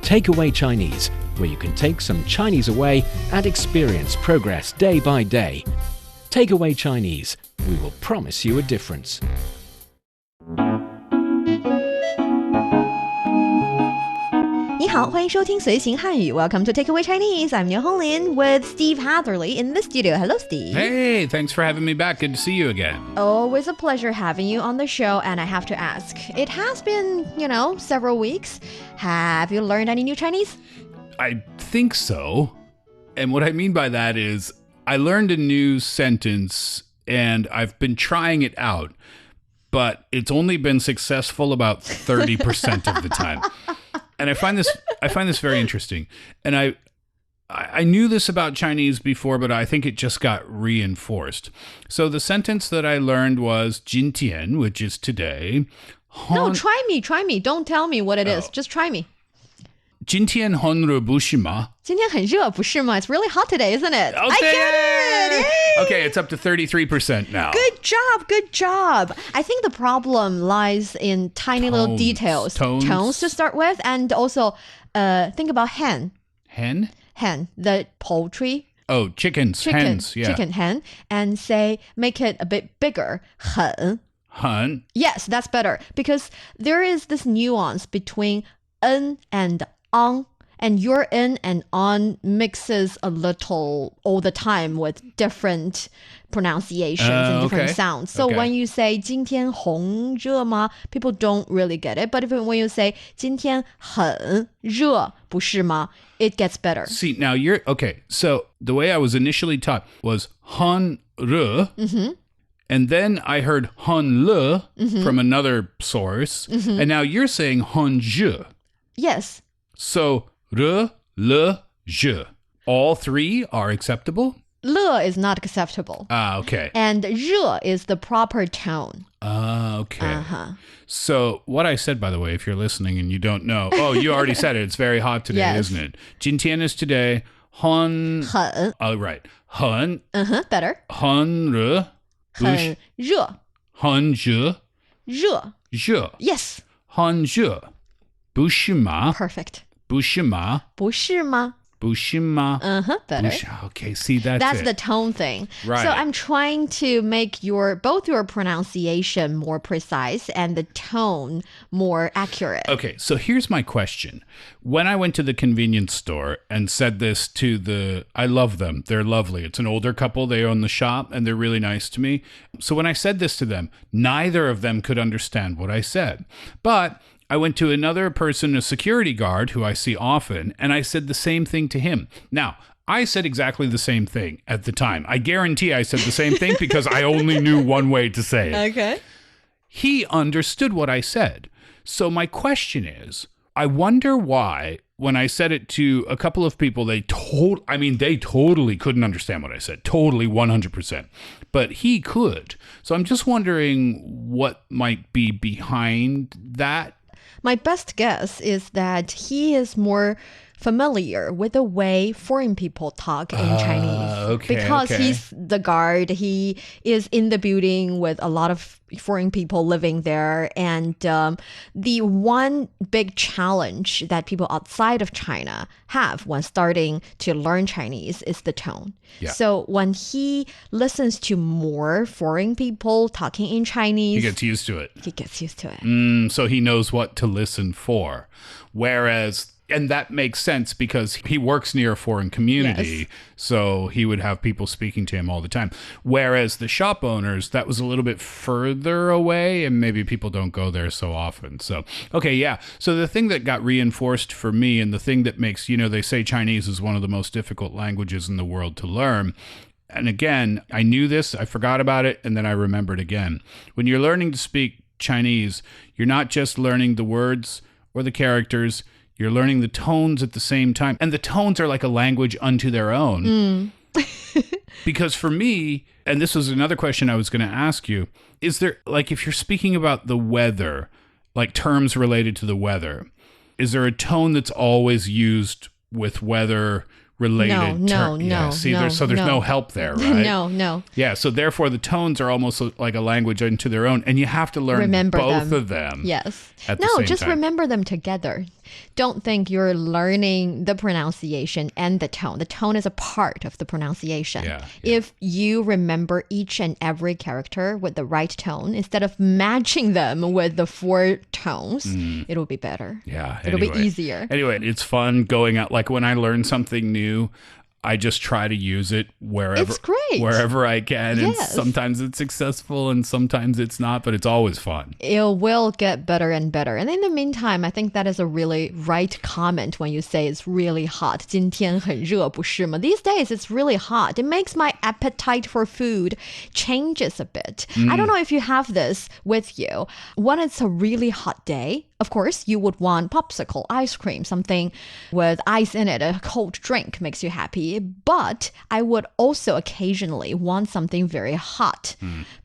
Takeaway Chinese, where you can take some Chinese away and experience progress day by day. Takeaway Chinese, we will promise you a difference. Welcome to Takeaway Chinese. I'm Niu Honglin with Steve Hatherley in the studio. Hello, Steve. Hey, thanks for having me back. Good to see you again. Always a pleasure having you on the show. And I have to ask, it has been, several weeks. Have you learned any new Chinese? I think so. And what I mean by that is I learned a new sentence and I've been trying it out, but it's only been successful about 30% of the time. And I find this very interesting. And I knew this about Chinese before, but I think it just got reinforced. So the sentence that I learned was 今天, which is today. No, try me. Don't tell me what it is. Just try me. 今天很热不是吗? 今天很热不是吗? It's really hot today, isn't it? Okay. I get it! Yay! Okay, it's up to 33% now. Good job. I think the problem lies in tiny little details. Tones to start with, and also think about hen. Hen? Hen, the poultry. Oh, hens, yeah. Chicken, hen, and make it a bit bigger. 很. Hun? Yes, that's better, because there is this nuance between n and on. And your in and on mixes a little all the time with different pronunciations and different sounds. So when you say 今天红热吗, people don't really get it. But when you say 今天很热不是吗, it gets better. See, now you're okay. So the way I was initially taught was 很热. Mm-hmm. And then I heard 很热from another source. Mm-hmm. And now you're saying 很热. Yes. So re, le, je. All three are acceptable? Le is not acceptable. Okay. And je is the proper tone. Okay. Uh-huh. So what I said, by the way, if you're listening and you don't know, you already said it. It's very hot today, yes. Isn't it? 今天 is today. 很. Oh, right. 很. Better. 很热. 很热. 很热. 热. 热. Yes. 很热. 不是吗? Perfect. 不是吗? 不是吗? 不是吗? Better. Okay, see, that's it. the tone thing. Right. So I'm trying to make both your pronunciation more precise and the tone more accurate. Okay, so here's my question. When I went to the convenience store and said this to I love them. They're lovely. It's an older couple. They own the shop and they're really nice to me. So when I said this to them, neither of them could understand what I said. But I went to another person, a security guard who I see often, and I said the same thing to him. Now, I said exactly the same thing at the time. I guarantee I said the same thing because I only knew one way to say it. Okay. He understood what I said. So my question is, I wonder why when I said it to a couple of people, they totally couldn't understand what I said. Totally 100%. But he could. So I'm just wondering what might be behind that. My best guess is that he is more familiar with the way foreign people talk in Chinese. Because he's the guard, he is in the building with a lot of foreign people living there. And the one big challenge that people outside of China have when starting to learn Chinese is the tone. Yeah. So when he listens to more foreign people talking in Chinese, he gets used to it. So he knows what to listen for. Whereas... And that makes sense because he works near a foreign community, yes. So he would have people speaking to him all the time. Whereas the shop owners, that was a little bit further away, and maybe people don't go there so often. So, okay, yeah. So the thing that got reinforced for me, and the thing that makes, they say Chinese is one of the most difficult languages in the world to learn. And again, I knew this, I forgot about it, and then I remembered again. When you're learning to speak Chinese, you're not just learning the words or the characters, you're learning the tones at the same time. And the tones are like a language unto their own. Because for me, and this was another question I was going to ask you, is there, like, if you're speaking about the weather, like terms related to the weather, is there a tone that's always used with weather related No. there's no help there, right? No. Yeah, so therefore the tones are almost like a language into their own, and you have to learn both of them. Yes. At the same just time. remember them together. Don't think you're learning the pronunciation and the tone. The tone is a part of the pronunciation. Yeah. If you remember each and every character with the right tone, instead of matching them with the 4 tones, it'll be better. Yeah. It'll be easier. Anyway, it's fun going out. Like when I learn something new, I just try to use it wherever I can. And sometimes it's successful and sometimes it's not, but it's always fun. It will get better and better. And in the meantime, I think that is a really right comment when you say it's really hot. 今天很热，不是吗? These days, it's really hot. It makes my appetite for food changes a bit. I don't know if you have this with you. When it's a really hot day, of course, you would want popsicle, ice cream, something with ice in it. A cold drink makes you happy. But I would also occasionally want something very hot.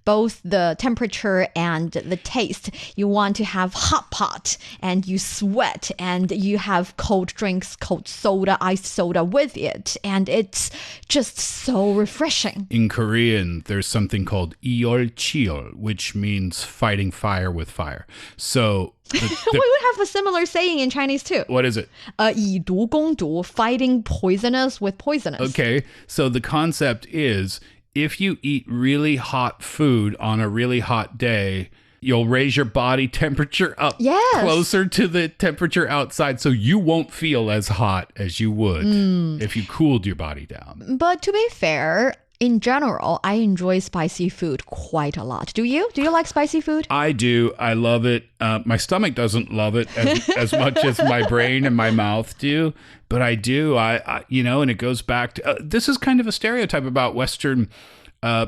Both the temperature and the taste. You want to have hot pot and you sweat and you have cold drinks, cold soda, iced soda with it. And it's just so refreshing. In Korean, there's something called 이열치열, which means fighting fire with fire. So we would have a similar saying in Chinese too. What is it? 以毒攻毒, fighting poisonous with poisonous. Okay, so the concept is if you eat really hot food on a really hot day, you'll raise your body temperature up closer to the temperature outside, so you won't feel as hot as you would if you cooled your body down. But to be fair, in general, I enjoy spicy food quite a lot. Do you? Do you like spicy food? I do. I love it. My stomach doesn't love it as much as my brain and my mouth do, but I do. I and it goes back to this is kind of a stereotype about Western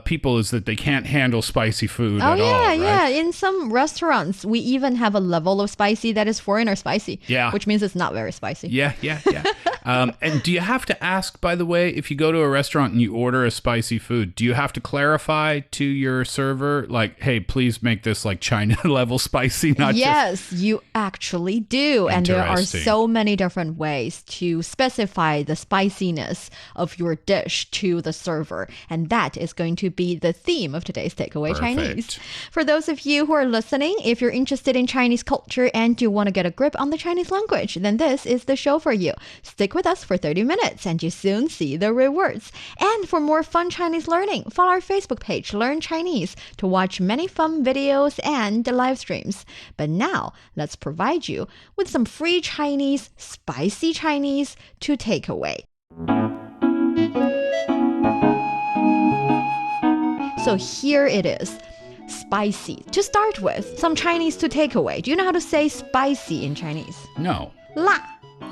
people is that they can't handle spicy food at all, right? Yeah. In some restaurants, we even have a level of spicy that is foreigner spicy. Yeah. Which means it's not very spicy. Yeah. And do you have to ask, by the way, if you go to a restaurant and you order a spicy food, do you have to clarify to your server, like, hey, please make this like China level spicy, not Yes, you actually do. And there are so many different ways to specify the spiciness of your dish to the server. And that is going to be the theme of today's Takeaway Chinese. For those of you who are listening, if you're interested in Chinese culture and you want to get a grip on the Chinese language, then this is the show for you. Stick with us for 30 minutes and you soon see the rewards. And for more fun Chinese learning, follow our Facebook page, Learn Chinese, to watch many fun videos and live streams. But now, let's provide you with some free Chinese, spicy Chinese to take away. So here it is, spicy. To start with, some Chinese to take away. Do you know how to say spicy in Chinese? No. 辣.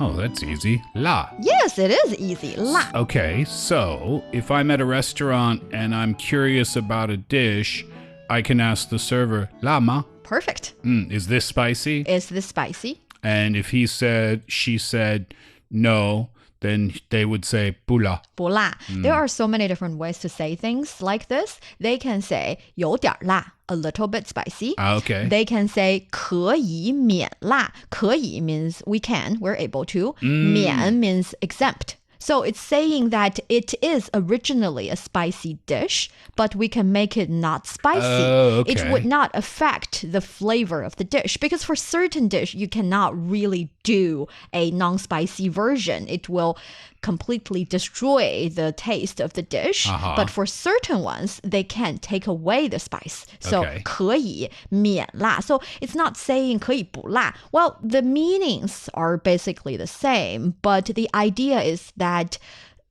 Oh, that's easy. La. Yes, it is easy. 辣. Okay, so if I'm at a restaurant and I'm curious about a dish, I can ask the server, 辣吗? Perfect. Is this spicy? Is this spicy? And if she said no, then they would say 不辣. 不辣. There are so many different ways to say things like this. They can say 有点辣, a little bit spicy. Okay. They can say 可以免辣. 可以 means we can, we're able to. 免 means exempt. So it's saying that it is originally a spicy dish, but we can make it not spicy. Oh, okay. It would not affect the flavor of the dish because for certain dish, you cannot really do a non-spicy version. It will completely destroy the taste of the dish. But for certain ones, they can take away the spice. So 可以免辣. So it's not saying 可以不辣. Well, the meanings are basically the same, but the idea is that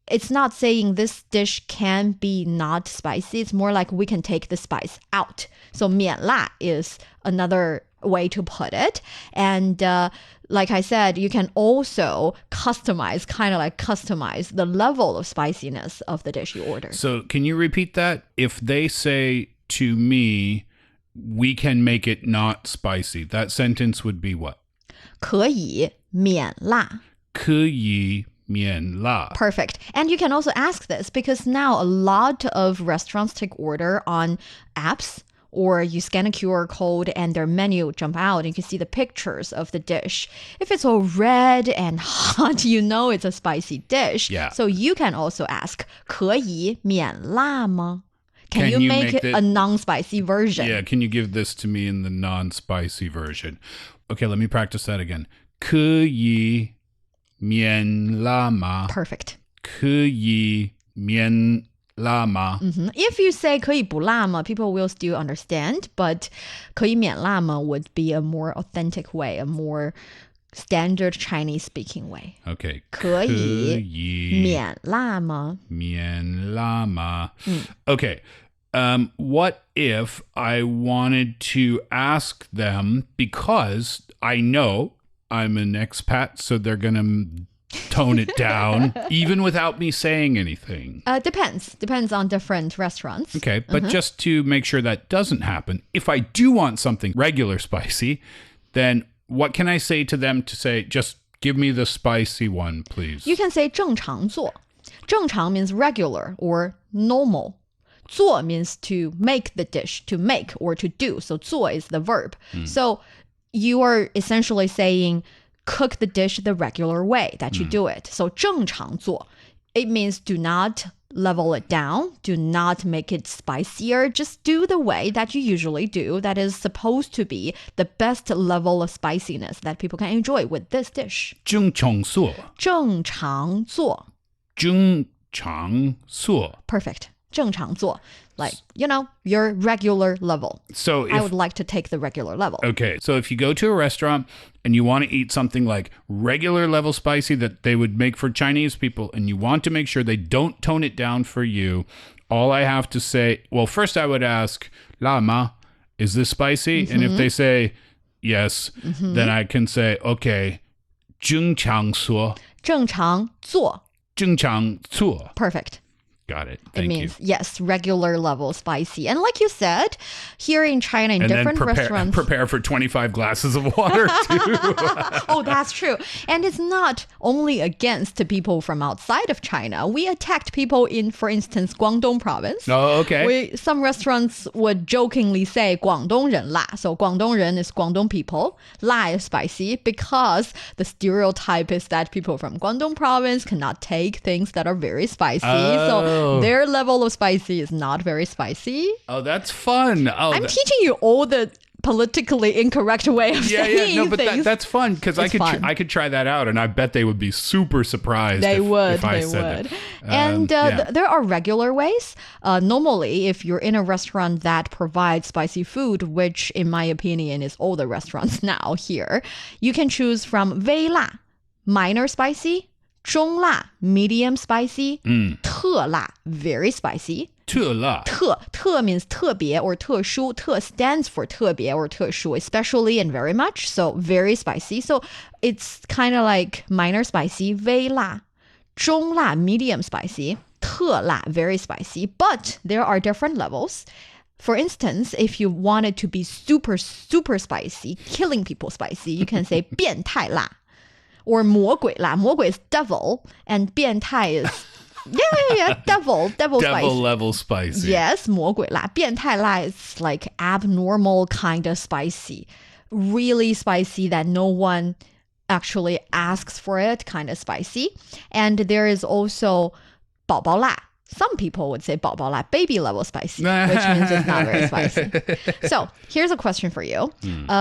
it's not saying this dish can be not spicy. It's more like we can take the spice out. So 免辣 is another way to put it. And like I said, you can also customize the level of spiciness of the dish you order. So can you repeat that? If they say to me, we can make it not spicy, that sentence would be what? 可以免辣. 可以免辣. Perfect. And you can also ask this because now a lot of restaurants take order on apps or you scan a QR code and their menu jump out and you can see the pictures of the dish. If it's all red and hot, you know it's a spicy dish. Yeah. So you can also ask, 可以免辣吗? Can you make it a non-spicy version? Yeah, can you give this to me in the non-spicy version? Okay, let me practice that again. 可以免辣吗? Perfect. 可以免辣吗? If you say 可以不辣吗, people will still understand, but 可以免辣吗 would be a more authentic way, a more standard Chinese speaking way. Okay. 可以免辣吗? 免辣吗? Okay. What if I wanted to ask them, because I know I'm an expat, so they're going to tone it down, even without me saying anything? Depends on different restaurants. Okay, but just to make sure that doesn't happen, if I do want something regular spicy, then what can I say to them to say, just give me the spicy one, please? You can say 正常做. 正常 means regular or normal. 做 means to make the dish, to make or to do. So 做 is the verb. So you are essentially saying cook the dish the regular way that you do it. So 正常做. It means do not level it down. Do not make it spicier. Just do the way that you usually do. That is supposed to be the best level of spiciness that people can enjoy with this dish. 正常做.正常做. 正常做. Perfect. 正常做. Like, you know, your regular level. So I would like to take the regular level. Okay, so if you go to a restaurant and you want to eat something like regular level spicy that they would make for Chinese people, and you want to make sure they don't tone it down for you, all I have to say, well, first I would ask, 辣吗? Is this spicy? And if they say yes, then I can say, okay, 正常做.正常做.正常做. Perfect. Got it. It Thank means, you. yes, regular level spicy. And like you said, here in China, in And different then restaurants. prepare for 25 glasses of water, too. Oh, that's true. And it's not only against people from outside of China. We attacked people in, for instance, Guangdong province. Oh, okay. Some restaurants would jokingly say 广东人辣. So 广东人is Guangdong people. 辣 is spicy because the stereotype is that people from Guangdong province cannot take things that are very spicy. So their level of spicy is not very spicy. Oh, that's fun. Oh, I'm teaching you all the politically incorrect way of saying no, but things. that's fun because I could try that out, and I bet they would be super surprised. If I said that. And there are regular ways. Normally, if you're in a restaurant that provides spicy food, which in my opinion is all the restaurants now here, you can choose from 微辣, minor spicy, 中辣, medium spicy, 特辣, very spicy. 特辣. 特 means 特别 or 特殊. 特 stands for 特别 or 特殊, especially and very much. So very spicy. So it's kind of like minor spicy, 微辣, 中辣, medium spicy, 特辣, very spicy. But there are different levels. For instance, if you want it to be super, super spicy, killing people spicy, you can say 变态辣. Or 魔鬼辣. 魔鬼 is devil, and 变态 is devil spicy. Level spicy. Yes, 魔鬼辣. 变态辣 is like abnormal kind of spicy. Really spicy that no one actually asks for it, kind of spicy. And there is also 宝宝辣. Some people would say 宝宝辣, baby level spicy, which means it's not very spicy. So here's a question for you.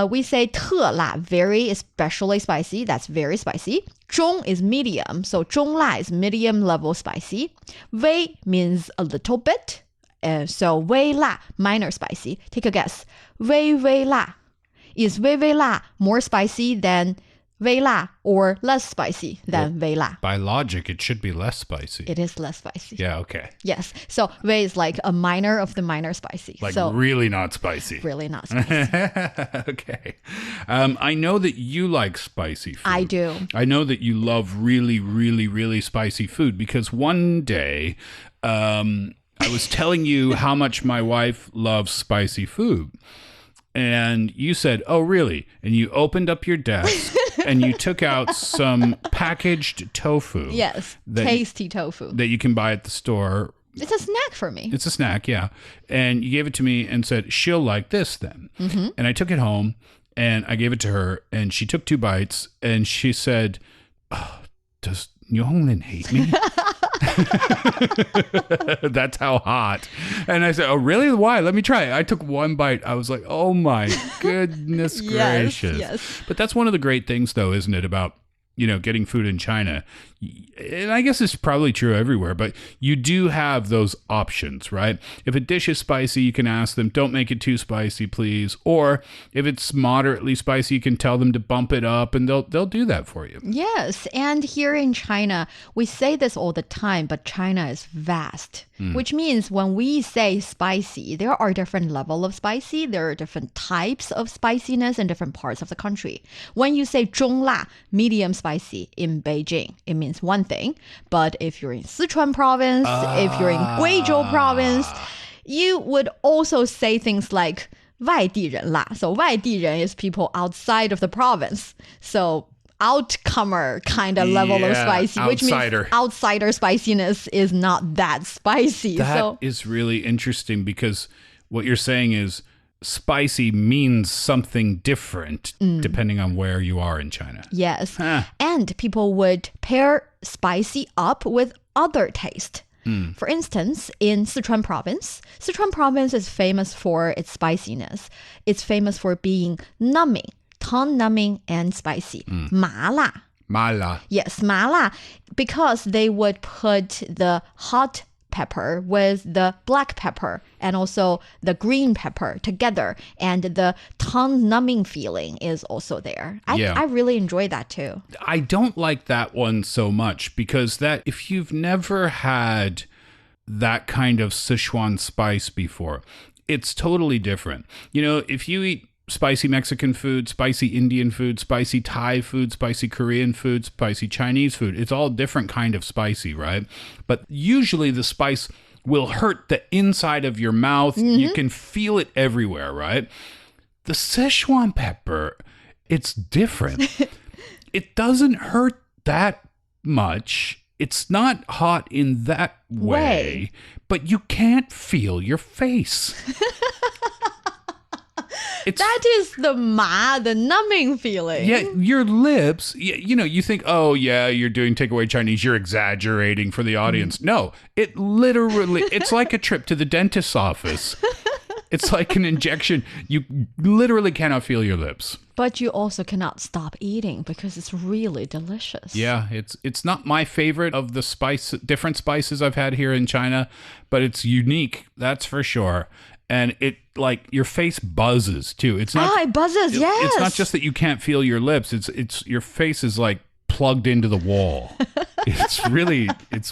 We say 特辣, very especially spicy. That's very spicy. 中 is medium. So 中辣 is medium level spicy. 微 means a little bit. So 微辣, minor spicy. Take a guess. 微微辣. Is 微微辣 more spicy than 微辣 or less spicy than 微辣? By logic, it should be less spicy. It is less spicy. Yeah, okay. Yes. So 微 is like a minor of the minor spicy. Like so really not spicy. really not spicy. Okay. I know that you like spicy food. I do. I know that you love really, really, really spicy food because one day I was telling you how much my wife loves spicy food. And you said, oh, really? And you opened up your desk and you took out some packaged tofu. Yes. Tasty tofu. That you can buy at the store It's a snack for me. It's a snack, yeah. And you gave it to me and said, she'll like this then. And I took it home and I gave it to her and she took 2 bites and she said, oh, does Niu Honglin hate me? That's how hot. And I said, oh, really? Why? Let me try it. I took 1 bite. I was like, oh my goodness gracious. Yes. But that's one of the great things, though, isn't it, about getting food in China. And I guess it's probably true everywhere, but you do have those options, right? If a dish is spicy, you can ask them, don't make it too spicy, please. Or if it's moderately spicy, you can tell them to bump it up and they'll do that for you. Yes. And here in China, we say this all the time, but China is vast, which means when we say spicy, there are different levels of spicy. There are different types of spiciness in different parts of the country. When you say 中辣, medium spicy in Beijing, it means one thing. But if you're in Sichuan province, if you're in Guizhou province, you would also say things like 外地人辣. So 外地人 is people outside of the province. So outcomer kind of level of spicy, which means outsider spiciness is not that spicy. That is really interesting because what you're saying is spicy means something different depending on where you are in China. Yes. And people would pair spicy up with other taste. For instance, in Sichuan province is famous for its spiciness. It's famous for being numbing, tongue numbing and spicy. 麻辣. Yes, 麻辣, because they would put the hot pepper with the black pepper and also the green pepper together, and the tongue numbing feeling is also there. I really enjoy that too. I don't like that one so much because that if you've never had that kind of Sichuan spice before, it's totally different. If you eat spicy Mexican food, spicy Indian food, spicy Thai food, spicy Korean food, spicy Chinese food, it's all different kind of spicy, right? But usually the spice will hurt the inside of your mouth. You can feel it everywhere, right? The Sichuan pepper, it's different. It doesn't hurt that much. It's not hot in that way, but you can't feel your face. That is the numbing feeling. Yeah, your lips, you think, oh, yeah, you're doing takeaway Chinese. You're exaggerating for the audience. No, it literally, it's like a trip to the dentist's office. It's like an injection. You literally cannot feel your lips. But you also cannot stop eating because it's really delicious. Yeah, it's not my favorite of the different spices I've had here in China, but it's unique, that's for sure. And it your face buzzes too. It's not. It buzzes. Yes. It's not just that you can't feel your lips. It's your face is like plugged into the wall. It's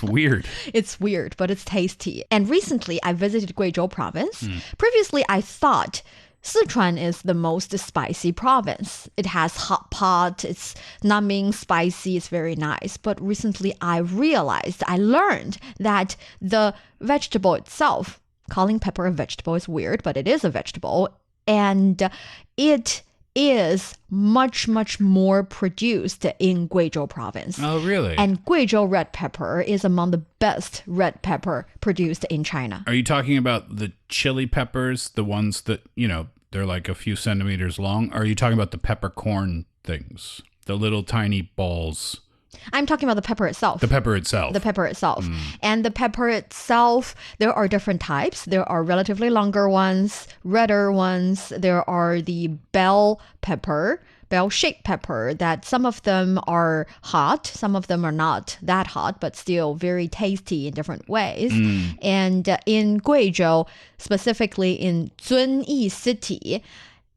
weird. It's weird, but it's tasty. And recently, I visited Guizhou province. Previously, I thought Sichuan is the most spicy province. It has hot pot. It's numbing, spicy. It's very nice. But recently, I learned that the vegetable itself. Calling pepper a vegetable is weird, but it is a vegetable. And it is much, much more produced in Guizhou province. Oh, really? And Guizhou red pepper is among the best red pepper produced in China. Are you talking about the chili peppers, the ones that, they're like a few centimeters long? Or are you talking about the peppercorn things, the little tiny balls? I'm talking about the pepper itself. The pepper itself. And the pepper itself, there are different types. There are relatively longer ones, redder ones. There are the bell-shaped pepper, that some of them are hot, some of them are not that hot, but still very tasty in different ways. And in Guizhou, specifically in Zunyi City,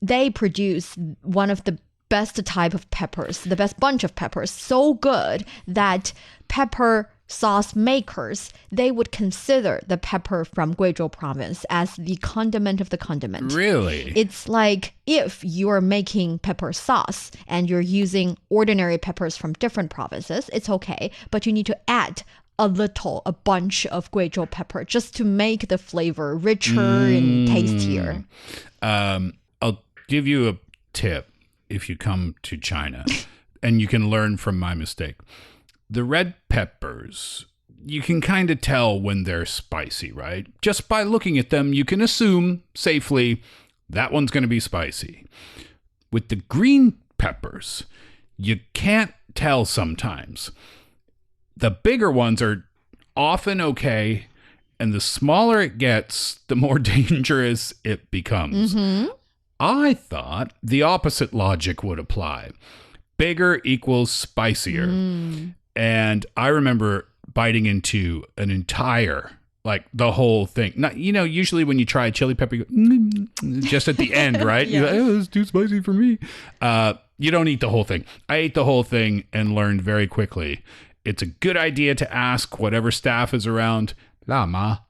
they produce one of the best type of peppers, the best bunch of peppers, so good that pepper sauce makers, they would consider the pepper from Guizhou province as the condiment of the condiment. Really? It's like if you're making pepper sauce and you're using ordinary peppers from different provinces, it's okay, but you need to add a bunch of Guizhou pepper just to make the flavor richer and tastier. I'll give you a tip. If you come to China, and you can learn from my mistake. The red peppers, you can kind of tell when they're spicy, right? Just by looking at them, you can assume safely that one's going to be spicy. With the green peppers, you can't tell sometimes. The bigger ones are often okay, and the smaller it gets, the more dangerous it becomes. I thought the opposite logic would apply. Bigger equals spicier. And I remember biting into an entire, like the whole thing. Not, usually when you try a chili pepper, you go, just at the end, right? You're like, oh, it's too spicy for me. You don't eat the whole thing. I ate the whole thing and learned very quickly. It's a good idea to ask whatever staff is around, Lama,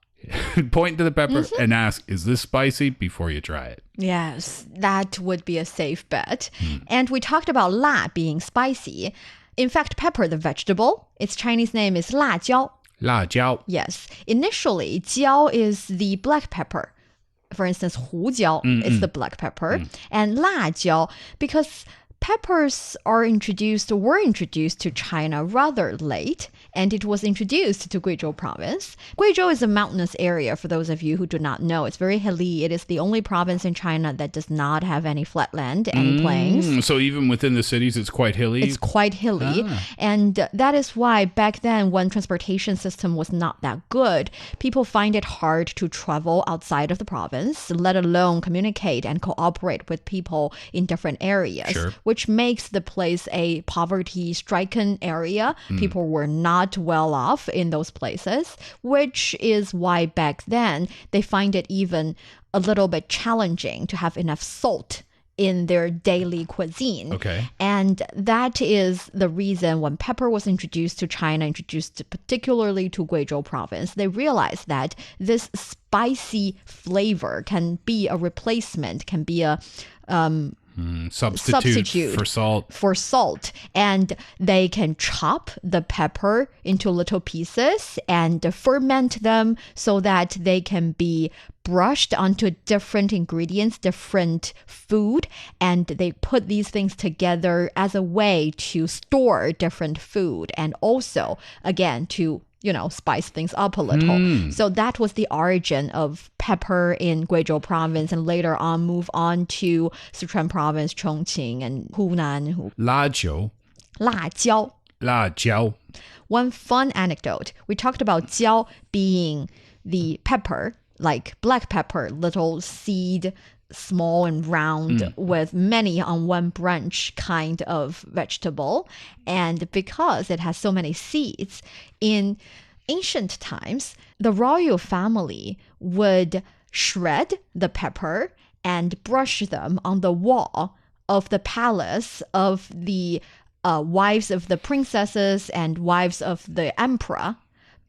point to the pepper and ask, is this spicy, before you try it. Yes, that would be a safe bet. And we talked about 辣 being spicy. In fact, pepper, the vegetable, its Chinese name is 辣椒. 辣椒. Yes. Initially, 椒 is the black pepper. For instance, 胡椒is the black pepper. And 辣椒, because peppers were introduced to China rather late, and it was introduced to Guizhou province. Guizhou is a mountainous area, for those of you who do not know. It's very hilly. It is the only province in China that does not have any flatland, any plains. So even within the cities, it's quite hilly? It's quite hilly. And that is why back then, when transportation system was not that good, people find it hard to travel outside of the province, let alone communicate and cooperate with people in different areas. Sure. Which makes the place a poverty-stricken area. People were not well off in those places, which is why back then they find it even a little bit challenging to have enough salt in their daily cuisine. Okay. And that is the reason when pepper was introduced to China, introduced particularly to Guizhou province, they realized that this spicy flavor can be a replacement, can be a substitute for salt. And they can chop the pepper into little pieces and ferment them so that they can be brushed onto different ingredients, different food, and they put these things together as a way to store different food and also, again, to spice things up a little. So that was the origin of pepper in Guizhou province, and later on move on to Sichuan province, Chongqing, and Hunan. 辣椒. 辣椒. 辣椒. One fun anecdote. We talked about 椒 being the pepper, like black pepper, little seed, small and round with many on one branch kind of vegetable. And because it has so many seeds, in ancient times, the royal family would shred the pepper and brush them on the wall of the palace of the wives of the princesses and wives of the emperor.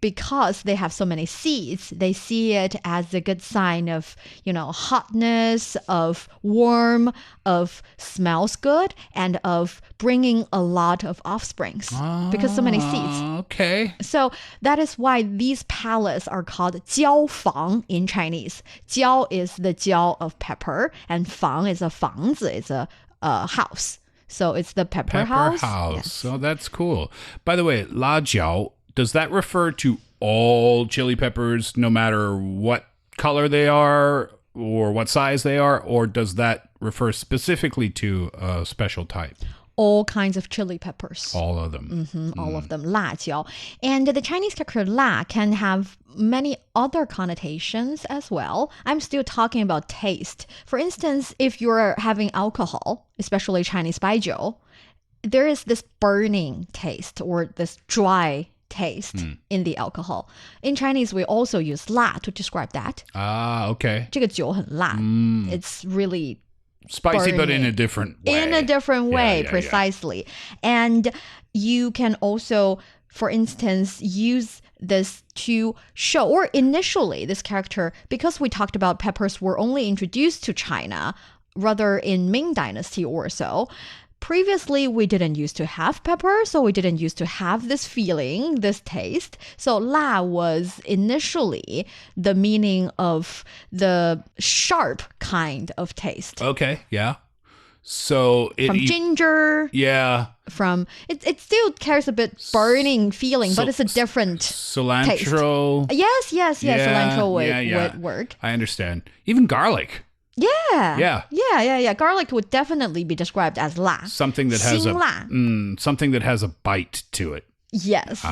Because they have so many seeds, they see it as a good sign of, hotness, of warm, of smells good, and of bringing a lot of offsprings. Because so many seeds. Okay. So that is why these palaces are called 椒房 in Chinese. 椒 is the 椒of pepper, and 房 is a 房子, it's a house. So it's the pepper house. Yes. Oh, that's cool. By the way, 辣椒. Does that refer to all chili peppers, no matter what color they are or what size they are? Or does that refer specifically to a special type? All kinds of chili peppers. All of them. All of them. 辣椒. And the Chinese character 辣 can have many other connotations as well. I'm still talking about taste. For instance, if you're having alcohol, especially Chinese baijiu, there is this burning taste or this dry taste in the alcohol. In Chinese, we also use 辣 to describe that. Okay. 这个酒很辣. It's really spicy, burning. but in a different way. In a different way, Yeah. precisely. And you can also, for instance, use this to show, or initially this character, because we talked about peppers were only introduced to China, rather in Ming Dynasty or so. Previously, we didn't used to have pepper, so we didn't used to have this feeling, this taste. So 辣 was initially the meaning of the sharp kind of taste. Okay, yeah. So from ginger. Yeah. From it still carries a bit burning feeling, but it's a different cilantro. taste. Yes. Cilantro would work. I understand. Even garlic. Yeah. Garlic would definitely be described as 辣. Something that has 辛辣. Something that has a bite to it. Yes.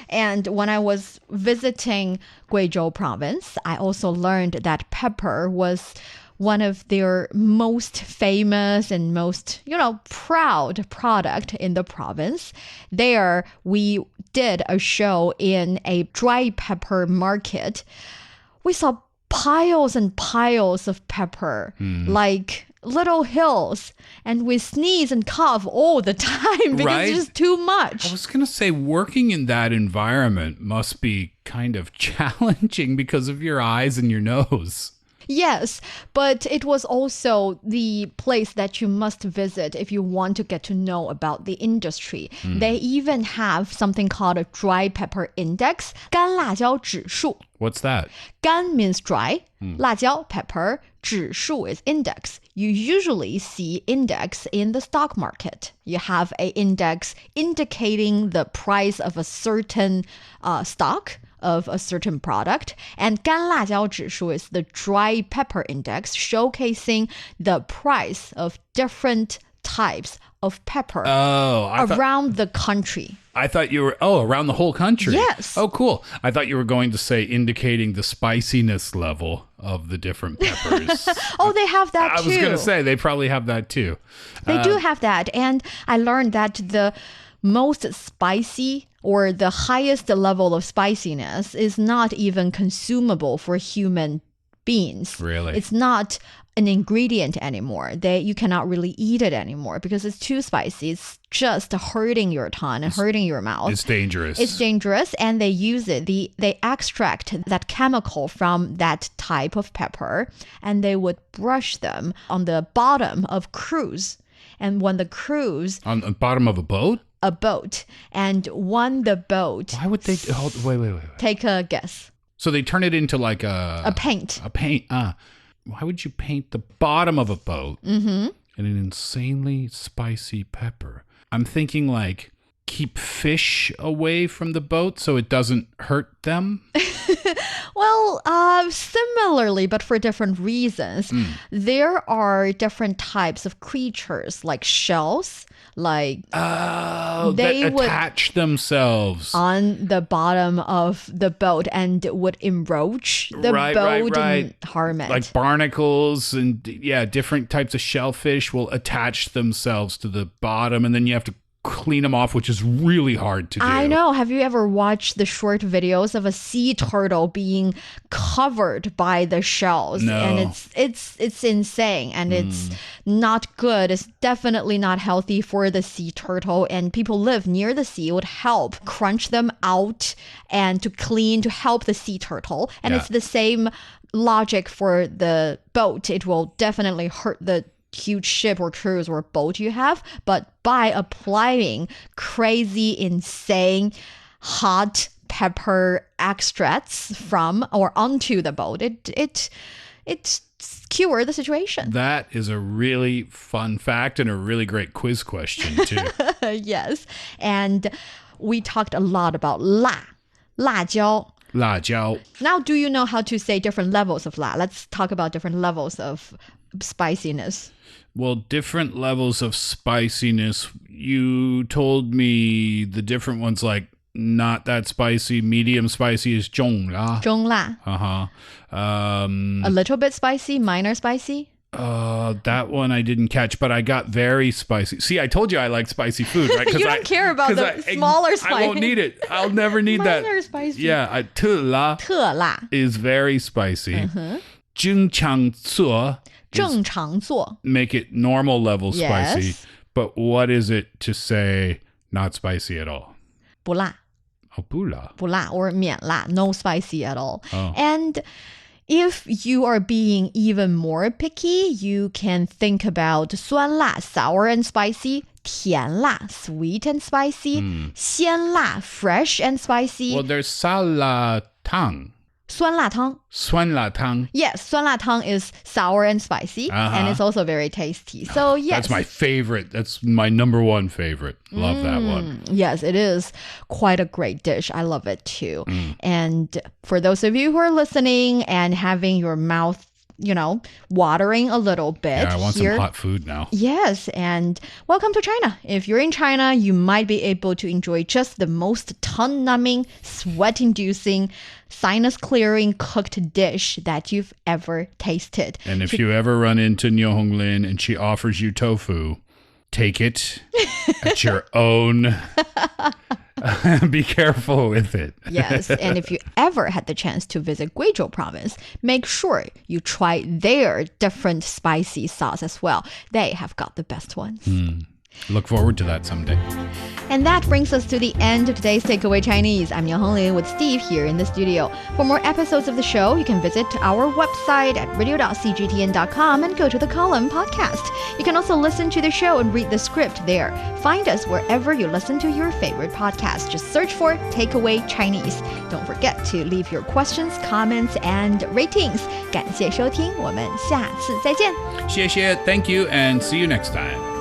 And when I was visiting Guizhou province, I also learned that pepper was one of their most famous and most, proud product in the province. There, we did a show in a dry pepper market. We saw piles and piles of pepper, like little hills, and we sneeze and cough all the time because it's just too much. I was going to say, working in that environment must be kind of challenging because of your eyes and your nose. Yes, but it was also the place that you must visit if you want to get to know about the industry. They even have something called a dry pepper index, 干辣椒指数. What's that? 干 means dry, 辣椒 pepper, 指数 is index. You usually see index in the stock market. You have an index indicating the price of a certain stock, of a certain product, and 干辣椒指数 is the dry pepper index showcasing the price of different types of pepper around the country. I thought you were, around the whole country. Yes. Oh, cool. I thought you were going to say indicating the spiciness level of the different peppers. They have that too. I was going to say, they probably have that too. They do have that. And I learned that the most spicy or the highest level of spiciness is not even consumable for human beings. Really? It's not an ingredient anymore. You cannot really eat it anymore because it's too spicy. It's just hurting your tongue and hurting your mouth. It's dangerous. It's dangerous, and they use it. They extract that chemical from that type of pepper, and they would brush them on the bottom of cruise. And when the cruise... On the bottom of a boat? A boat. And when the boat... Why would they... Wait. Take a guess. So they turn it into like a paint. A paint. Why would you paint the bottom of a boat in an insanely spicy pepper? I'm thinking like keep fish away from the boat so it doesn't hurt them. Well, similarly, but for different reasons. There are different types of creatures like shells, like they would attach themselves on the bottom of the boat and would encroach the boat and harm it. Like barnacles and different types of shellfish will attach themselves to the bottom, and then you have to clean them off, which is really hard to do. I know. Have you ever watched the short videos of a sea turtle being covered by the shells? No. And it's insane, and it's not good. It's definitely not healthy for the sea turtle, and people live near the sea would help crunch them out and to help the sea turtle. And it's the same logic for the boat. It will definitely hurt the huge ship or cruise or boat you have, but by applying crazy, insane, hot pepper extracts from or onto the boat, it cure the situation. That is a really fun fact and a really great quiz question too. Yes, and we talked a lot about 辣椒. 辣椒. Now, do you know how to say different levels of 辣? Let's talk about different levels of spiciness. Well, different levels of spiciness. You told me the different ones, like not that spicy, medium spicy is 重辣. 中辣. A little bit spicy, minor spicy. That one I didn't catch, but I got very spicy. See, I told you I like spicy food, right? You don't care about the smaller spicy. I won't need it. I'll never need that. Minor spicy. Yeah, 特辣 is very spicy. 正常做正常做 make it normal level spicy. Yes. But what is it to say not spicy at all? 不辣. Oh, 不辣. 不辣 or 免辣, no spicy at all. Oh. And if you are being even more picky, you can think about 酸辣 sour and spicy, 甜辣 sweet and spicy, 鲜辣 fresh and spicy. Well, there's 沙拉汤.酸辣汤. 酸辣汤. Yes, 酸辣汤 is sour and spicy, and it's also very tasty. So yes. That's my favorite. That's my number one favorite. Love that one. Yes, it is quite a great dish. I love it too. And for those of you who are listening and having your mouth, watering a little bit. Yeah, I want some hot food now. Yes, and welcome to China. If you're in China, you might be able to enjoy just the most tongue-numbing, sweat-inducing, sinus-clearing cooked dish that you've ever tasted. And if you ever run into Niu Honglin and she offers you tofu, take it at your own. Be careful with it. Yes, and if you ever had the chance to visit Guizhou province, make sure you try their different spicy sauce as well. They have got the best ones. Look forward to that someday. And that brings us to the end of today's Takeaway Chinese. I'm Niu Honglin with Steve here in the studio. For more episodes of the show, you can visit our website at radio.cgtn.com and go to the column podcast. You can also listen to the show and read the script there. Find us wherever you listen to your favorite podcast. Just search for Takeaway Chinese. Don't forget to leave your questions, comments, and ratings. 感谢收听，我们下次再见。谢谢, thank you, and see you next time.